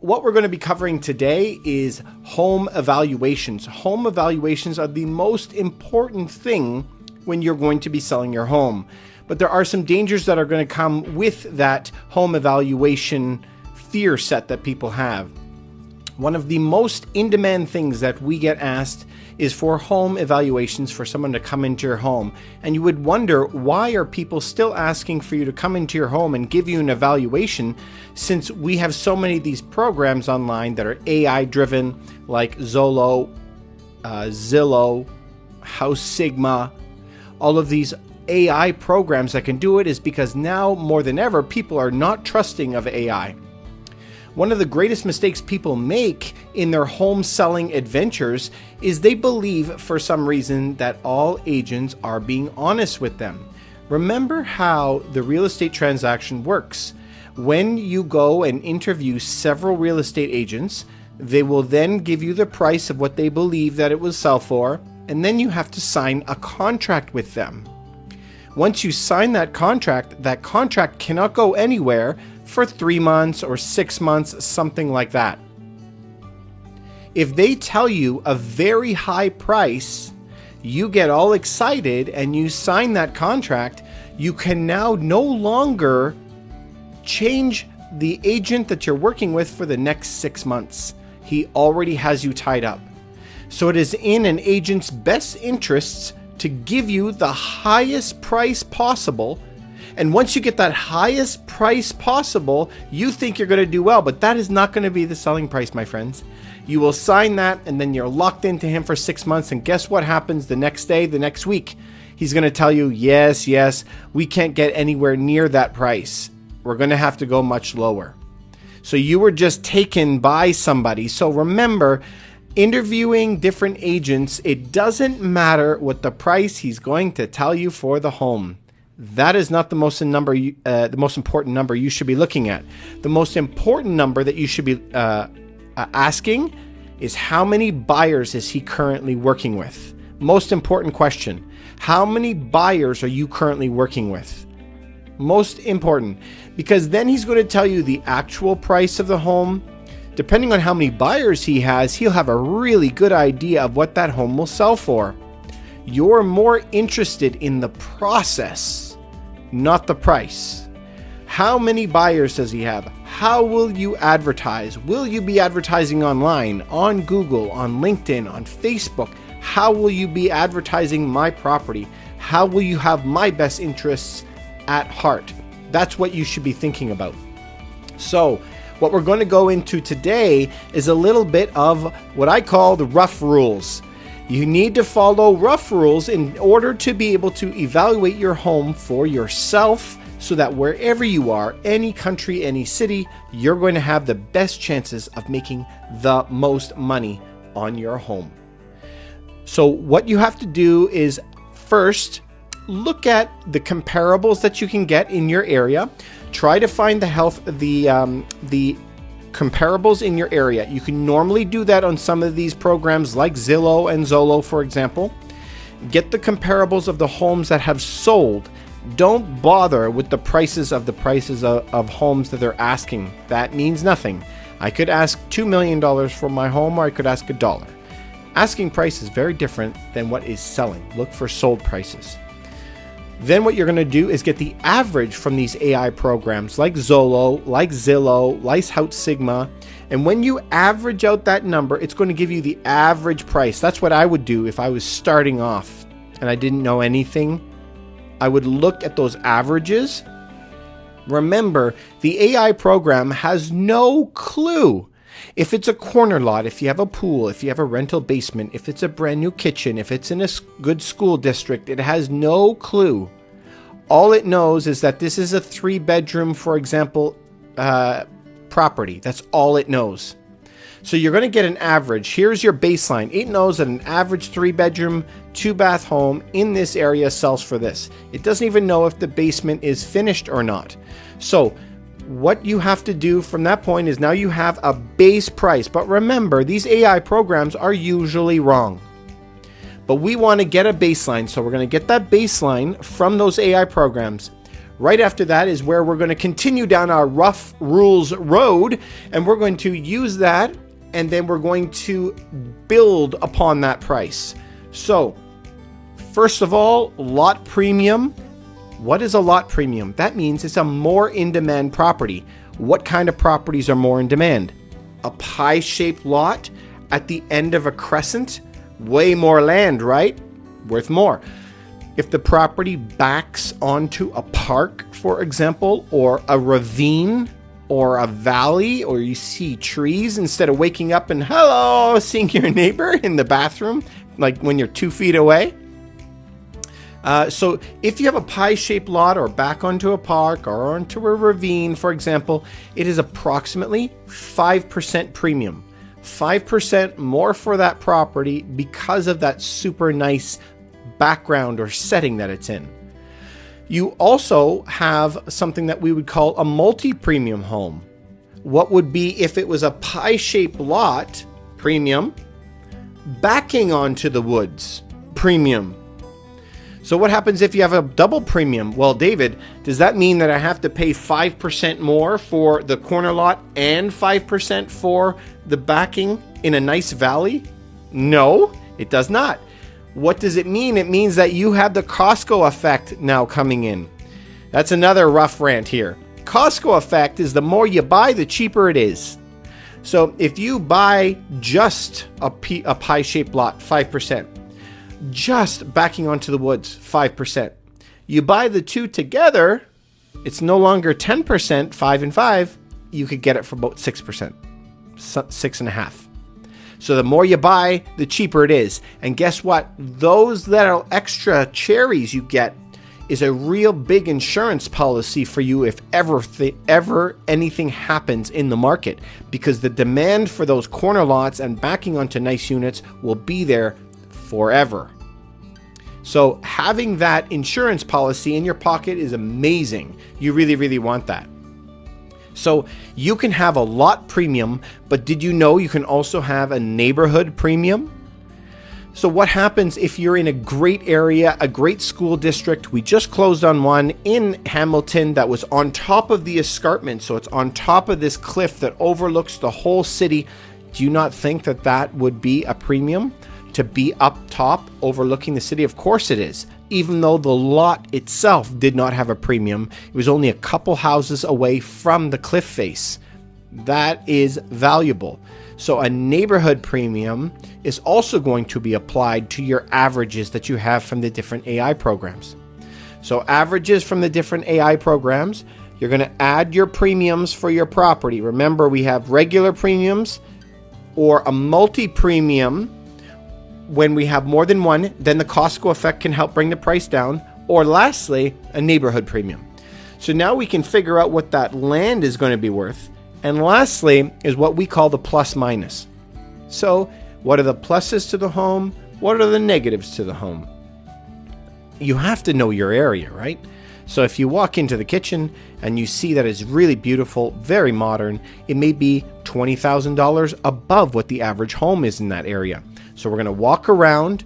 what we're going to be covering today is home evaluations. Home evaluations are the most important thing when you're going to be selling your home. But there are some dangers that are going to come with that home evaluation fear set that people have. One of the most in-demand things that we get asked is for home evaluations, for someone to come into your home. And you would wonder, why are people still asking for you to come into your home and give you an evaluation, since we have so many of these programs online that are AI driven, like Zillow, Zillow, House Sigma, all of these AI programs that can do it? Is because now more than ever, people are not trusting of AI. One of the greatest mistakes people make in their home selling adventures is they believe for some reason that all agents are being honest with them. Remember how the real estate transaction works. When you go and interview several real estate agents, they will then give you the price of what they believe that it will sell for, and then you have to sign a contract with them. Once you sign that contract cannot go anywhere for 3 months or 6 months, something like that. If they tell you a very high price, you get all excited and you sign that contract, you can now no longer change the agent that you're working with for the next 6 months. He already has you tied up. So it is in an agent's best interests to give you the highest price possible. And once you get that highest price possible, you think you're going to do well, but that is not going to be the selling price, my friends. You will sign that, and then you're locked into him for 6 months, and guess what happens the next day, the next week? He's going to tell you, yes, we can't get anywhere near that price. We're going to have to go much lower. So you were just taken by somebody. So remember, interviewing different agents, it doesn't matter what the price he's going to tell you for the home. That is not the most important number you should be looking at. The most important number that you should be asking is, how many buyers is he currently working with? Most important question. How many buyers are you currently working with? Most important, because then he's going to tell you the actual price of the home. Depending on how many buyers he has, he'll have a really good idea of what that home will sell for. You're more interested in the process, not the price. How many buyers does he have? How will you advertise? Will you be advertising online, on Google, on LinkedIn, on Facebook? How will you be advertising my property? How will you have my best interests at heart? That's what you should be thinking about. So, what we're going to go into today is a little bit of what I call the rough rules. You need to follow rough rules in order to be able to evaluate your home for yourself, so that wherever you are, any country, any city, you're going to have the best chances of making the most money on your home. So what you have to do is first look at the comparables that you can get in your area. Try to find the comparables in your area. You can normally do that on some of these programs like Zillow and Zillow, for example. Get the comparables of the homes that have sold. Don't bother with the prices of homes that they're asking. That means nothing. I could ask $2 million for my home, or I could ask $1. Asking price is very different than what is selling. Look for sold prices. Then what you're going to do is get the average from these AI programs like Zillow, like Zillow, like House Sigma. And when you average out that number, it's going to give you the average price. That's what I would do if I was starting off and I didn't know anything. I would look at those averages. Remember, the AI program has no clue. If it's a corner lot, if you have a pool, if you have a rental basement, if it's a brand new kitchen, if it's in a good school district, it has no clue. All it knows is that this is a 3-bedroom, for example, property. That's all it knows. So you're going to get an average. Here's your baseline. It knows that an average 3-bedroom, 2-bath home in this area sells for this. It doesn't even know if the basement is finished or not. So what you have to do from that point is now you have a base price. But remember, these AI programs are usually wrong. But we want to get a baseline. So we're going to get that baseline from those AI programs. Right after that is where we're going to continue down our rough rules road, and we're going to use that, and then we're going to build upon that price. So, first of all, lot premium. What is a lot premium? That means it's a more in-demand property. What kind of properties are more in demand? A pie-shaped lot at the end of a crescent? Way more land, right? Worth more. If the property backs onto a park, for example, or a ravine, or a valley, or you see trees, instead of waking up and hello, seeing your neighbor in the bathroom, like when you're 2 feet away. So if you have a pie-shaped lot or back onto a park or onto a ravine, for example, it is approximately 5% premium. 5% more for that property because of that super nice background or setting that it's in. You also have something that we would call a multi-premium home. What would be if it was a pie-shaped lot, premium, backing onto the woods, premium. So what happens if you have a double premium? Well, David, does that mean that I have to pay 5% more for the corner lot and 5% for the backing in a nice valley? No, it does not. What does it mean? It means that you have the Costco effect now coming in. That's another rough rant here. Costco effect is the more you buy, the cheaper it is. So if you buy just a pie-shaped lot, 5%, just backing onto the woods, 5%. You buy the two together, it's no longer 10%, 5 and 5. You could get it for about 6%, 6.5%. So the more you buy, the cheaper it is. And guess what? Those that are extra cherries you get is a real big insurance policy for you if ever anything happens in the market, because the demand for those corner lots and backing onto nice units will be there forever. So having that insurance policy in your pocket is amazing. You really, really want that. So you can have a lot premium, but did you know you can also have a neighborhood premium? So what happens if you're in a great area, a great school district? We just closed on one in Hamilton that was on top of the escarpment. So it's on top of this cliff that overlooks the whole city. Do you not think that that would be a premium? To be up top overlooking the city? Of course it is. Even though the lot itself did not have a premium, it was only a couple houses away from the cliff face. That is valuable. So a neighborhood premium is also going to be applied to your averages that you have from the different AI programs. So averages from the different AI programs, you're going to add your premiums for your property. Remember, we have regular premiums or a multi-premium. When we have more than one, then the Costco effect can help bring the price down. Or lastly, a neighborhood premium. So now we can figure out what that land is going to be worth. And lastly is what we call the plus minus. So what are the pluses to the home? What are the negatives to the home? You have to know your area, right? So if you walk into the kitchen and you see that it's really beautiful, very modern, it may be $20,000 above what the average home is in that area. So we're going to walk around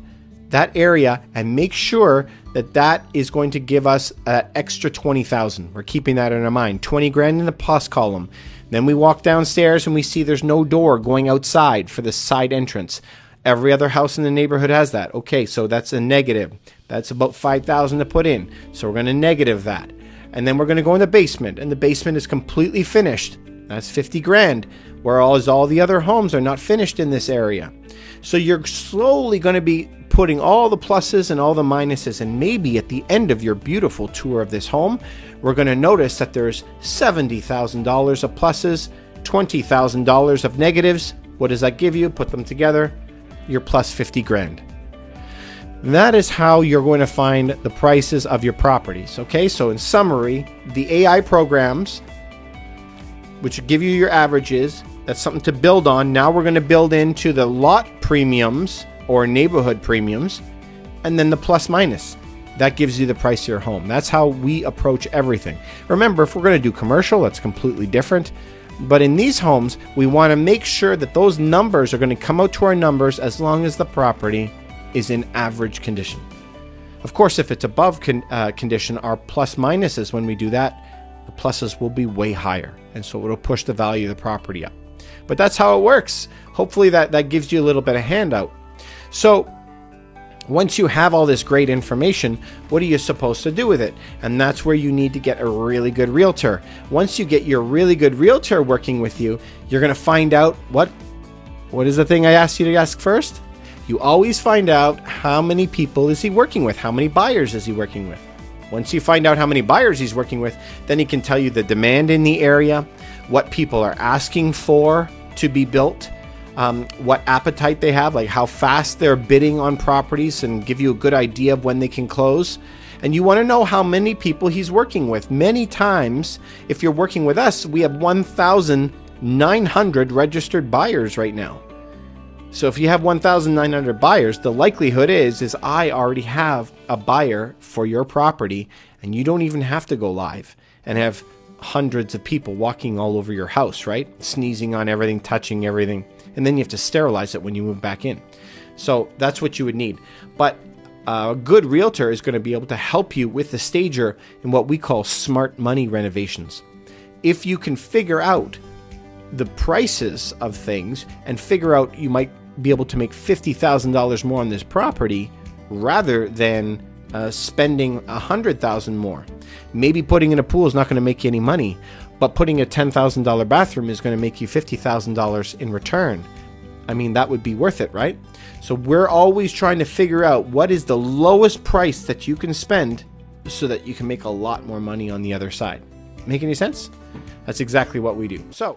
that area and make sure that that is going to give us an extra 20,000. We're keeping that in our mind. 20 grand in the plus column. Then we walk downstairs and we see there's no door going outside for the side entrance. Every other house in the neighborhood has that. Okay, so that's a negative. That's about 5,000 to put in. So we're going to negative that. And then we're going to go in the basement, and the basement is completely finished. That's 50 grand, whereas all the other homes are not finished in this area. So you're slowly going to be putting all the pluses and all the minuses, and maybe at the end of your beautiful tour of this home, we're going to notice that there's $70,000 of pluses, $20,000 of negatives. What does that give you? Put them together, you're plus 50 grand. That is how you're going to find the prices of your properties. Okay, so in summary, the AI programs, which give you your averages, that's something to build on. Now we're going to build into the lot premiums or neighborhood premiums, and then the plus minus. That gives you the price of your home. That's how we approach everything. Remember, if we're going to do commercial, that's completely different. But in these homes, we want to make sure that those numbers are going to come out to our numbers as long as the property is in average condition. Of course, if it's above condition, our plus minuses, when we do that, the pluses will be way higher. And so it'll push the value of the property up. But that's how it works. Hopefully that gives you a little bit of handout. So once you have all this great information, what are you supposed to do with it? And that's where you need to get a really good realtor. Once you get your really good realtor working with you, you're going to find out what is the thing I asked you to ask first? You always find out how many people is he working with? How many buyers is he working with? Once you find out how many buyers he's working with, then he can tell you the demand in the area, what people are asking for to be built, what appetite they have, like how fast they're bidding on properties, and give you a good idea of when they can close. And you want to know how many people he's working with. Many times, if you're working with us, we have 1,900 registered buyers right now. So if you have 1,900 buyers, the likelihood is I already have a buyer for your property, and you don't even have to go live and have hundreds of people walking all over your house, right? Sneezing on everything, touching everything. And then you have to sterilize it when you move back in. So that's what you would need. But a good realtor is going to be able to help you with the stager in what we call smart money renovations. If you can figure out the prices of things and figure out you might be able to make $50,000 more on this property rather than spending $100,000 more. Maybe putting in a pool is not going to make you any money, but putting a $10,000 bathroom is going to make you $50,000 in return. I mean, that would be worth it, right? So we're always trying to figure out what is the lowest price that you can spend so that you can make a lot more money on the other side. Make any sense? That's exactly what we do. So